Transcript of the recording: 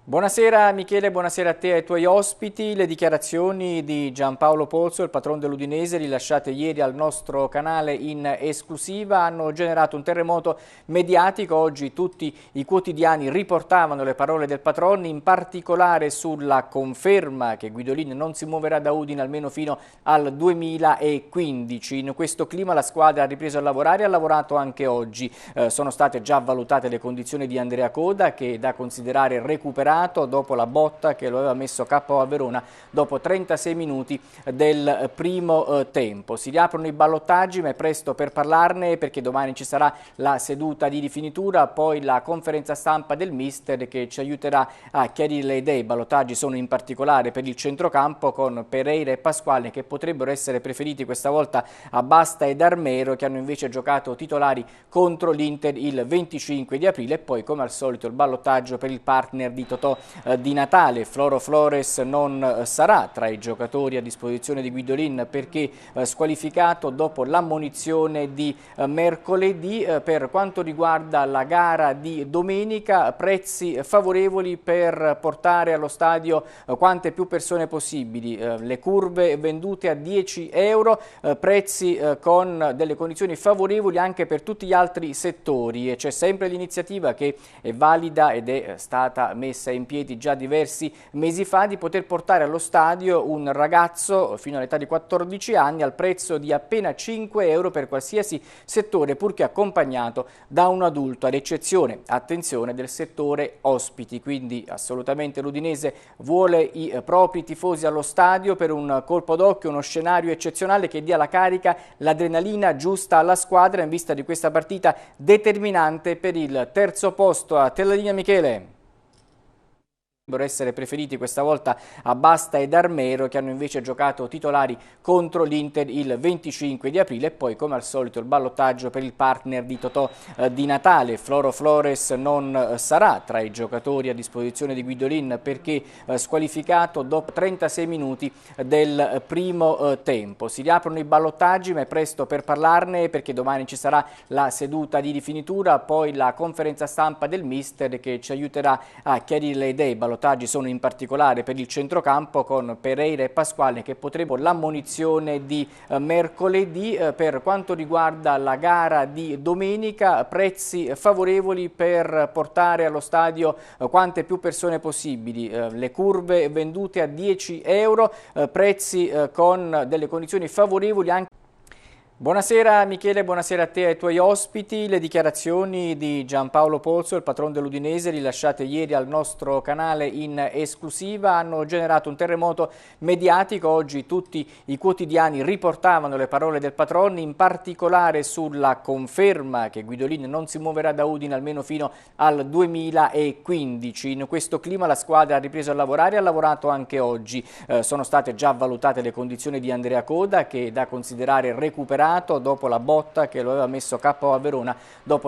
Buonasera Michele, buonasera a te e ai tuoi ospiti. Le dichiarazioni di Giampaolo Pozzo, il patron dell'Udinese, rilasciate ieri al nostro canale in esclusiva, hanno generato un terremoto mediatico. Oggi tutti i quotidiani riportavano le parole del patron, in particolare sulla conferma che Guidolin non si muoverà da Udine almeno fino al 2015. In questo clima la squadra ha ripreso a lavorare e ha lavorato anche oggi. Sono state già valutate le condizioni di Andrea Coda, che è da considerare recuperato dopo la botta che lo aveva messo KO a Verona dopo 36 minuti del primo tempo. Si riaprono i ballottaggi, ma è presto per parlarne perché domani ci sarà la seduta di rifinitura, poi la conferenza stampa del mister che ci aiuterà a chiarire le idee. I ballottaggi sono in particolare per il centrocampo, con Pereira e Pasquale che potrebbero essere preferiti questa volta a Basta ed Armero, che hanno invece giocato titolari contro l'Inter il 25 di aprile, e poi come al solito il ballottaggio per il partner di Totò di Natale. Floro Flores non sarà tra i giocatori a disposizione di Guidolin perché squalificato dopo l'ammonizione di mercoledì. Per quanto riguarda la gara di domenica, prezzi favorevoli per portare allo stadio quante più persone possibili, le curve vendute a 10 euro, prezzi con delle condizioni favorevoli anche per tutti gli altri settori, e c'è sempre l'iniziativa che è valida ed è stata messa in piedi già diversi mesi fa, di poter portare allo stadio un ragazzo fino all'età di 14 anni al prezzo di appena 5 euro per qualsiasi settore, purché accompagnato da un adulto, ad eccezione, attenzione, del settore ospiti. Quindi assolutamente l'Udinese vuole i propri tifosi allo stadio per un colpo d'occhio, uno scenario eccezionale che dia la carica, l'adrenalina giusta alla squadra in vista di questa partita determinante per il terzo posto. A te la linea, Michele. Potrebbero essere preferiti questa volta a Basta ed Armero, che hanno invece giocato titolari contro l'Inter il 25 di aprile, e poi come al solito il ballottaggio per il partner di Totò di Natale. Floro Flores non sarà tra i giocatori a disposizione di Guidolin perché squalificato dopo 36 minuti del primo tempo. Si riaprono i ballottaggi, ma è presto per parlarne perché domani ci sarà la seduta di rifinitura, poi la conferenza stampa del mister che ci aiuterà a chiarire le idee. I ballottaggi sono in particolare per il centrocampo, con Pereira e Pasquale che potrebbero l'ammonizione di mercoledì. Per quanto riguarda la gara di domenica, prezzi favorevoli per portare allo stadio quante più persone possibili, le curve vendute a 10 euro, prezzi con delle condizioni favorevoli anche. Buonasera Michele, buonasera a te e ai tuoi ospiti. Le dichiarazioni di Giampaolo Pozzo, il patron dell'Udinese, rilasciate ieri al nostro canale in esclusiva, hanno generato un terremoto mediatico. Oggi tutti i quotidiani riportavano le parole del patron, in particolare sulla conferma che Guidolin non si muoverà da Udine almeno fino al 2015. In questo clima la squadra ha ripreso a lavorare e ha lavorato anche oggi. Sono state già valutate le condizioni di Andrea Coda, che è da considerare recuperato dopo la botta che lo aveva messo KO a Verona dopo